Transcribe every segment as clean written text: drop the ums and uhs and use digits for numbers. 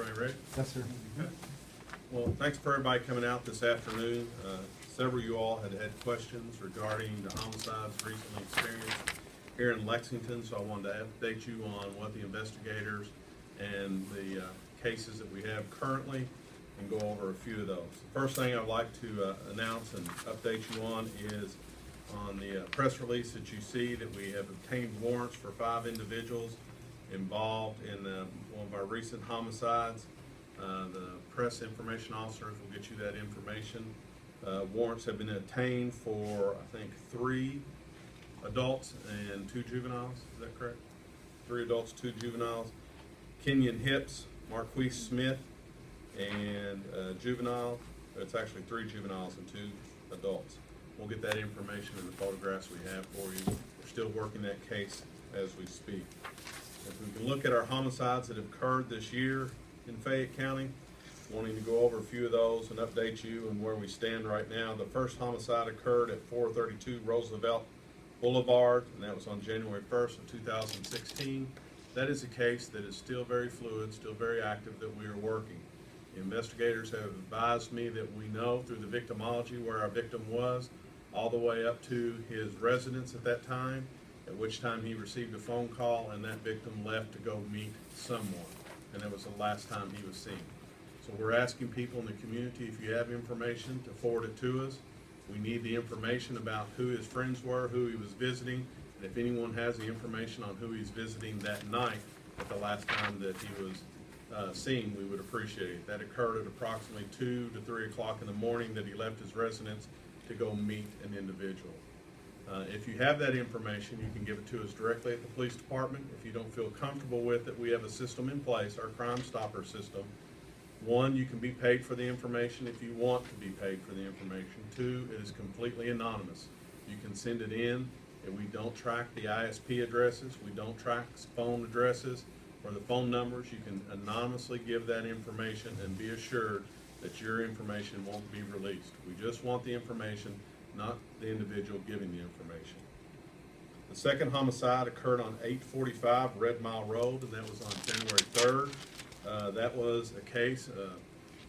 Everybody ready? Yes, sir. Okay. Well, thanks for everybody coming out this afternoon. Several of you all had questions regarding the homicides recently experienced here in Lexington, so I wanted to update you on what the investigators and the cases that we have currently and go over a few of those. First thing I'd like to announce and update you on is on the press release that you see that we have obtained warrants for 5 individuals involved in one of our recent homicides. The press information officers will get you that information. Warrants have been obtained for, I think, 3 adults and 2 juveniles. Is that correct? 3 adults, 2 juveniles. Kenyon Hips, Marquise Smith, and juvenile. It's actually 3 juveniles and 2 adults. We'll get that information in the photographs we have for you. We're still working that case as we speak. If we can look at our homicides that have occurred this year in Fayette County, wanting to go over a few of those and update you on where we stand right now. The first homicide occurred at 432 Roosevelt Boulevard, and that was on January 1st of 2016. That is a case that is still very fluid, still very active, that we are working. The investigators have advised me that we know through the victimology where our victim was, all the way up to his residence at that time, at which time he received a phone call and that victim left to go meet someone. And that was the last time he was seen. So we're asking people in the community, if you have information, to forward it to us. We need the information about who his friends were, who he was visiting, and if anyone has the information on who he's visiting that night at the last time that he was seen, we would appreciate it. That occurred at approximately 2 to 3 o'clock in the morning that he left his residence to go meet an individual. If you have that information, you can give it to us directly at the police department. If you don't feel comfortable with it, we have a system in place, our Crime Stopper system. 1, you can be paid for the information if you want to be paid for the information. 2, it is completely anonymous. You can send it in, and we don't track the ISP addresses, we don't track phone addresses or the phone numbers. You can anonymously give that information and be assured that your information won't be released. We just want the information, not the individual giving the information. The second homicide occurred on 845 Red Mile Road, and that was on January 3rd. That was a case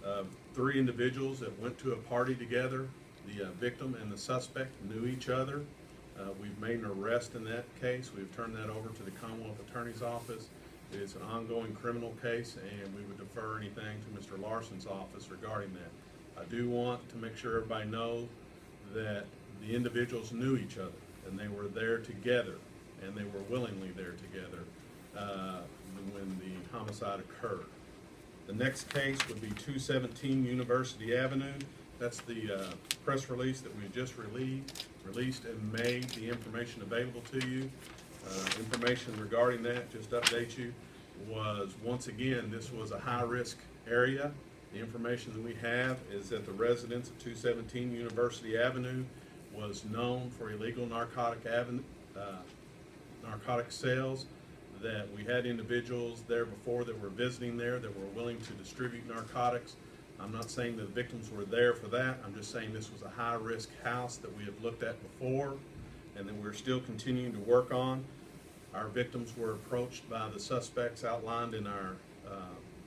of 3 individuals that went to a party together. The victim and the suspect knew each other. We've made an arrest in that case. We've turned that over to the Commonwealth Attorney's Office. It's an ongoing criminal case, and we would defer anything to Mr. Larson's office regarding that. I do want to make sure everybody knows that the individuals knew each other, and they were there together, and they were willingly there together when the homicide occurred. The next case would be 217 University Avenue. That's the press release that we just released and made the information available to you. Information regarding that, just to update you, was once again, this was a high-risk area. The information that we have is that the residents of 217 University Avenue was known for illegal narcotic sales, that we had individuals there before that were visiting there that were willing to distribute narcotics. I'm not saying that the victims were there for that. I'm just saying this was a high-risk house that we have looked at before and that we're still continuing to work on. Our victims were approached by the suspects outlined in our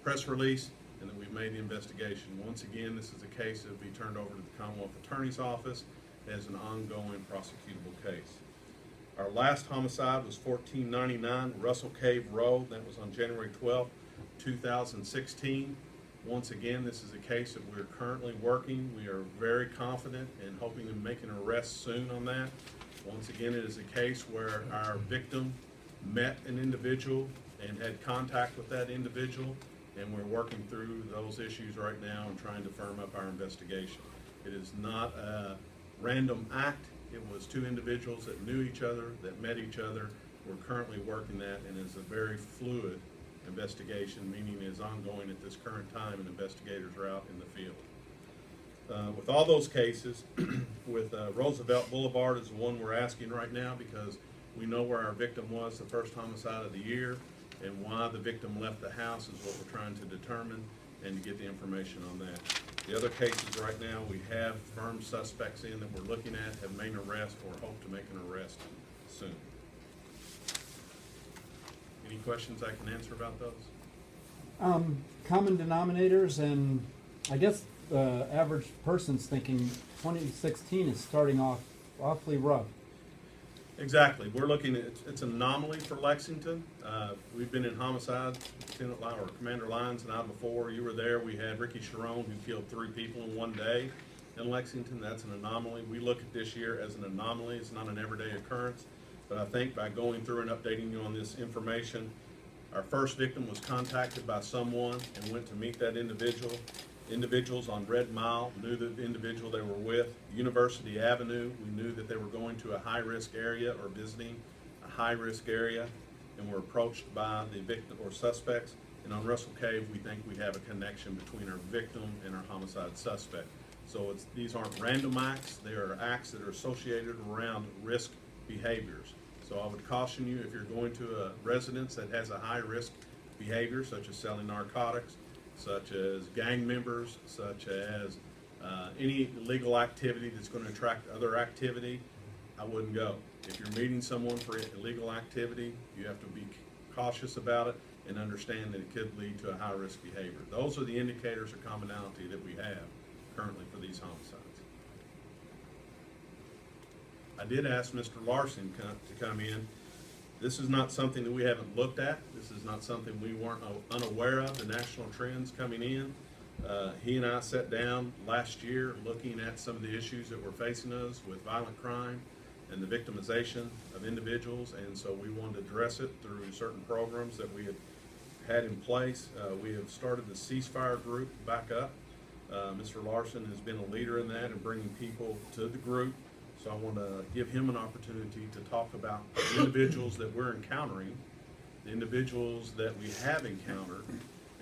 press release, and that we've made the investigation. Once again, this is a case that will be turned over to the Commonwealth Attorney's Office as an ongoing prosecutable case. Our last homicide was 1499 Russell Cave Road. That was on January 12th, 2016. Once again, this is a case that we're currently working. We are very confident and hoping to make an arrest soon on that. Once again, it is a case where our victim met an individual and had contact with that individual, and we're working through those issues right now and trying to firm up our investigation. It is not a random act. It was 2 individuals that knew each other, that met each other. We're currently working that, and it's a very fluid investigation, meaning it is ongoing at this current time, and investigators are out in the field. With all those cases, with Roosevelt Boulevard is the one we're asking right now because we know where our victim was the first homicide of the year, and why the victim left the house is what we're trying to determine and to get the information on that. The other cases right now, we have firm suspects in that we're looking at, have made an arrest or hope to make an arrest soon. Any questions I can answer about those? Common denominators, and I guess the average person's thinking 2016 is starting off awfully rough. Exactly. We're looking at, it's an anomaly for Lexington. We've been in homicide, Lieutenant Line, or Commander Lyons and I before. You were there. We had Ricky Sharon, who killed 3 people in one day in Lexington. That's an anomaly. We look at this year as an anomaly. It's not an everyday occurrence. But I think by going through and updating you on this information, our first victim was contacted by someone and went to meet that individual. Individuals on Red Mile knew the individual they were with. University Avenue, we knew that they were going to a high-risk area or visiting a high-risk area, and were approached by the victim or suspects. And on Russell Cave, we think we have a connection between our victim and our homicide suspect. So these aren't random acts. They are acts that are associated around risk behaviors. So I would caution you, if you're going to a residence that has a high-risk behavior, such as selling narcotics, such as gang members, such as any illegal activity that's going to attract other activity, I wouldn't go. If you're meeting someone for illegal activity, you have to be cautious about it and understand that it could lead to a high-risk behavior. Those are the indicators of commonality that we have currently for these homicides. I did ask Mr. Larson to come in. This is not something that we haven't looked at. This is not something we weren't unaware of, the national trends coming in. He and I sat down last year looking at some of the issues that were facing us with violent crime and the victimization of individuals, and so we wanted to address it through certain programs that we had in place. We have started the ceasefire group back up. Mr. Larson has been a leader in that and bringing people to the group. So I want to give him an opportunity to talk about the individuals that we're encountering, the individuals that we have encountered,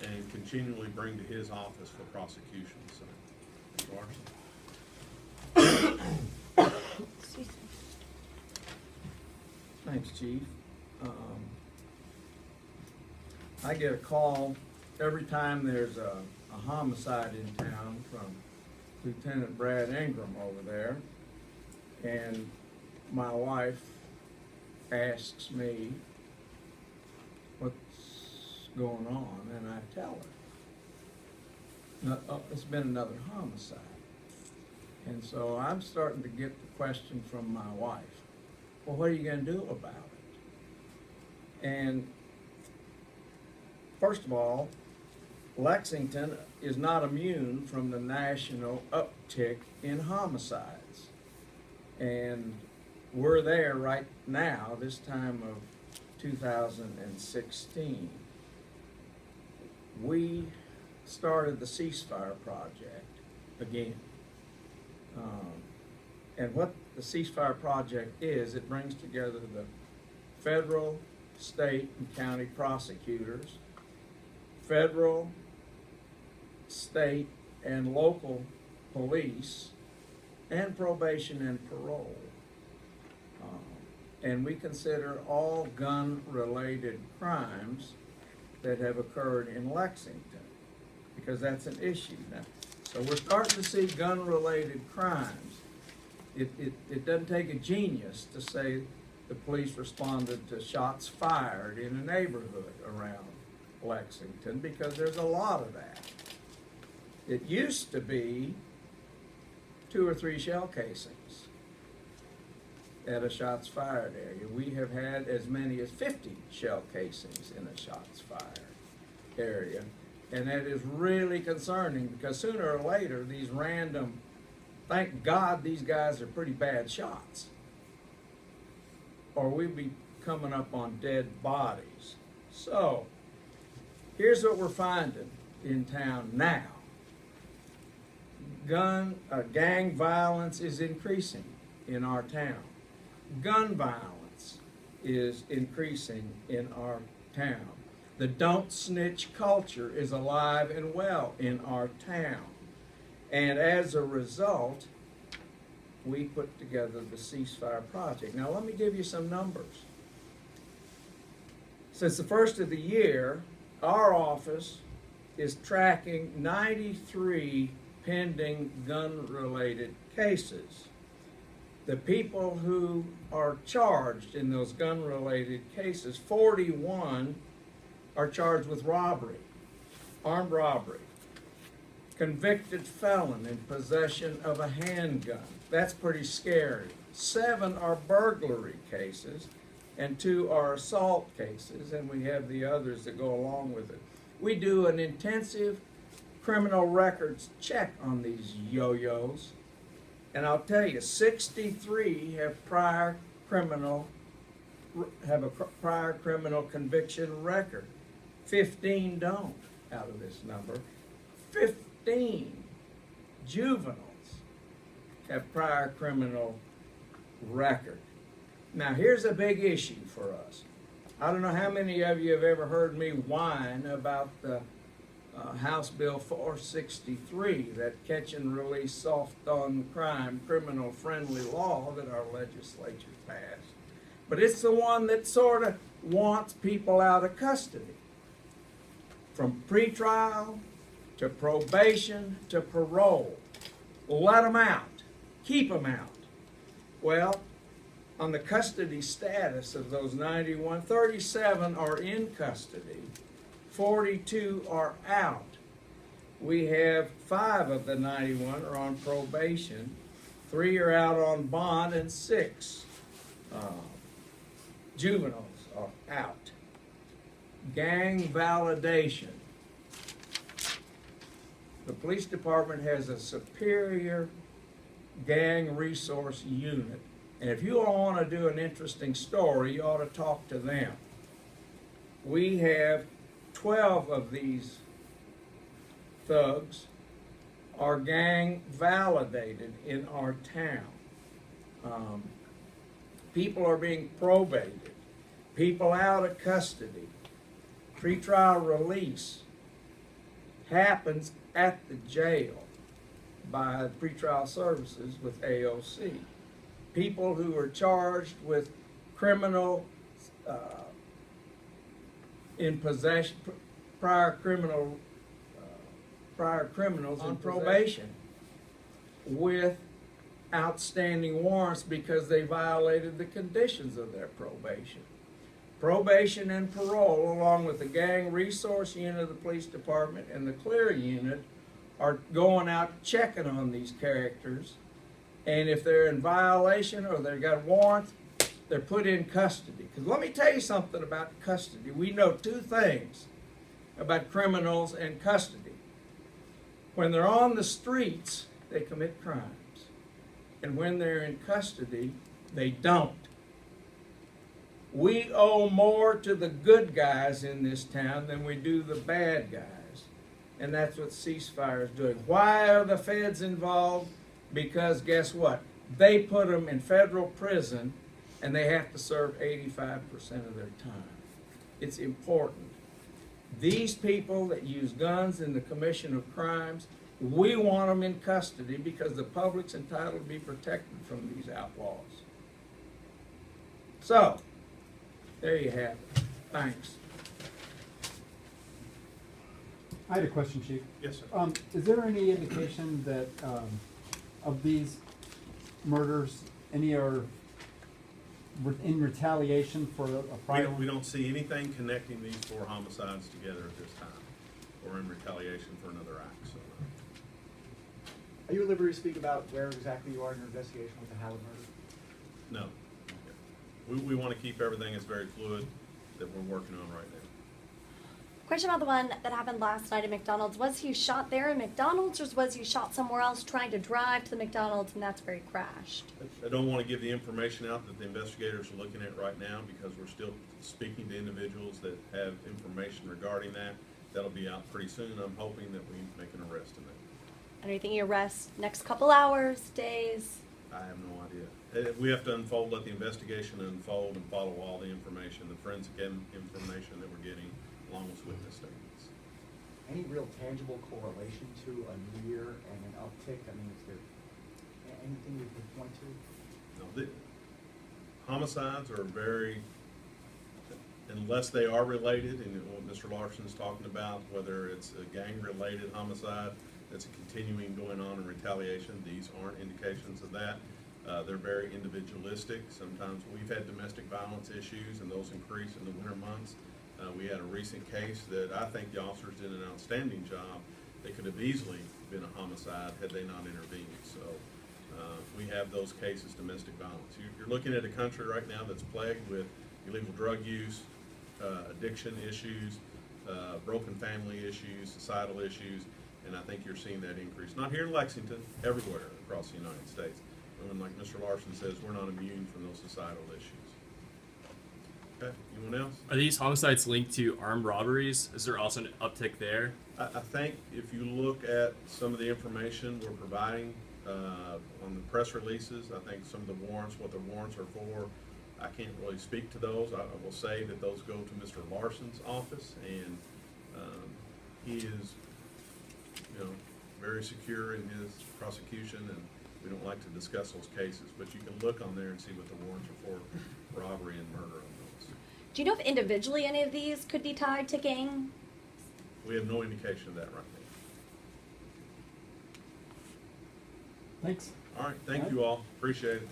and continually bring to his office for prosecution. So, Mr. Larson. Thanks, Chief. I get a call every time there's a homicide in town from Lieutenant Brad Ingram over there. And my wife asks me what's going on, and I tell her. It's been another homicide. And so I'm starting to get the question from my wife, well, what are you going to do about it? And first of all, Lexington is not immune from the national uptick in homicides. And we're there right now, this time of 2016. We started the ceasefire project again. And what the ceasefire project is, it brings together the federal, state, and county prosecutors, federal, state, and local police, and probation and parole. And we consider all gun-related crimes that have occurred in Lexington, because that's an issue now. So we're starting to see gun-related crimes. It doesn't take a genius to say the police responded to shots fired in a neighborhood around Lexington, because there's a lot of that. It used to be 2 or 3 shell casings at a shots fired area. We have had as many as 50 shell casings in a shots fired area. And that is really concerning, because sooner or later, these random, thank God these guys are pretty bad shots, or we'd be coming up on dead bodies. So, here's what we're finding in town now. Gang violence is increasing in our town. Gun violence is increasing in our town. The don't snitch culture is alive and well in our town. And as a result, we put together the ceasefire project. Now let me give you some numbers. Since the first of the year, our office is tracking 93 pending gun-related cases. The people who are charged in those gun-related cases, 41 are charged with robbery. armed robbery, convicted felon in possession of a handgun. That's pretty scary. 7 are burglary cases, and 2 are assault cases, and we have the others that go along with it. We do an intensive criminal records check on these yo-yos, and I'll tell you, 63 have a prior criminal conviction record. 15 don't out of this number. 15 juveniles have prior criminal record. Now here's a big issue for us. I don't know how many of you have ever heard me whine about the House Bill 463, that catch and release soft on crime criminal friendly law that our legislature passed. But it's the one that sort of wants people out of custody. From pretrial to probation to parole. Let them out. Keep them out. Well, on the custody status of those 91, 37 are in custody, 42 are out. We have 5 of the 91 are on probation, 3 are out on bond, and 6 juveniles are out. Gang validation. The police department has a superior gang resource unit. And if you all want to do an interesting story, you ought to talk to them. We have 12 of these thugs are gang validated in our town. People are being probated. People out of custody. Pretrial release happens at the jail by pretrial services with AOC. People who are charged with criminal in possession, prior criminals on probation with outstanding warrants because they violated the conditions of their probation. Probation and parole, along with the gang resource unit of the police department and the clear unit, are going out checking on these characters. And if they're in violation or they've got warrants, they're put in custody. Because let me tell you something about custody. We know 2 things about criminals and custody. When they're on the streets, they commit crimes. And when they're in custody, they don't. We owe more to the good guys in this town than we do the bad guys. And that's what ceasefire is doing. Why are the feds involved? Because guess what? They put them in federal prison and they have to serve 85% of their time. It's important. These people that use guns in the commission of crimes, we want them in custody because the public's entitled to be protected from these outlaws. So, there you have it. Thanks. I had a question, Chief. Yes, sir. Is there any indication that of these murders, any are in retaliation for a prior? We don't see anything connecting these 4 homicides together at this time, or in retaliation for another act. So, Are you at liberty to speak about where exactly you are in your investigation with the Howard murder? no. We want to keep everything as very fluid that we're working on right now. Question about the one that happened last night at McDonald's. Was he shot there in McDonald's, or was he shot somewhere else trying to drive to the McDonald's and that's where he crashed? I don't want to give the information out that the investigators are looking at right now because we're still speaking to individuals that have information regarding that. That'll be out pretty soon. I'm hoping that we make an arrest in that. And are you thinking arrest next couple hours, days? I have no idea. We have to let the investigation unfold and follow all the information, the forensic information that we're getting, along with witness statements. Any real tangible correlation to a new year and an uptick? I mean, is there anything you can point to? No, the homicides are very, unless they are related, and what Mr. Larson's talking about, whether it's a gang-related homicide that's continuing going on in retaliation, these aren't indications of that. They're very individualistic. Sometimes we've had domestic violence issues, and those increase in the winter months. We had a recent case that I think the officers did an outstanding job. They could have easily been a homicide had they not intervened. So we have those cases, domestic violence. You're looking at a country right now that's plagued with illegal drug use, addiction issues, broken family issues, societal issues, and I think you're seeing that increase. Not here in Lexington, everywhere across the United States. And like Mr. Larson says, we're not immune from those societal issues. Okay, anyone else? Are these homicides linked to armed robberies? Is there also an uptick there? I think if you look at some of the information we're providing on the press releases, I think some of the warrants, what the warrants are for, I can't really speak to those. I will say that those go to Mr. Larson's office, and he is, very secure in his prosecution, and we don't like to discuss those cases. But you can look on there and see what the warrants are for robbery and murder on those. Do you know if individually any of these could be tied to gang? We have no indication of that right now. Thanks. All right, thank you all. Appreciate it.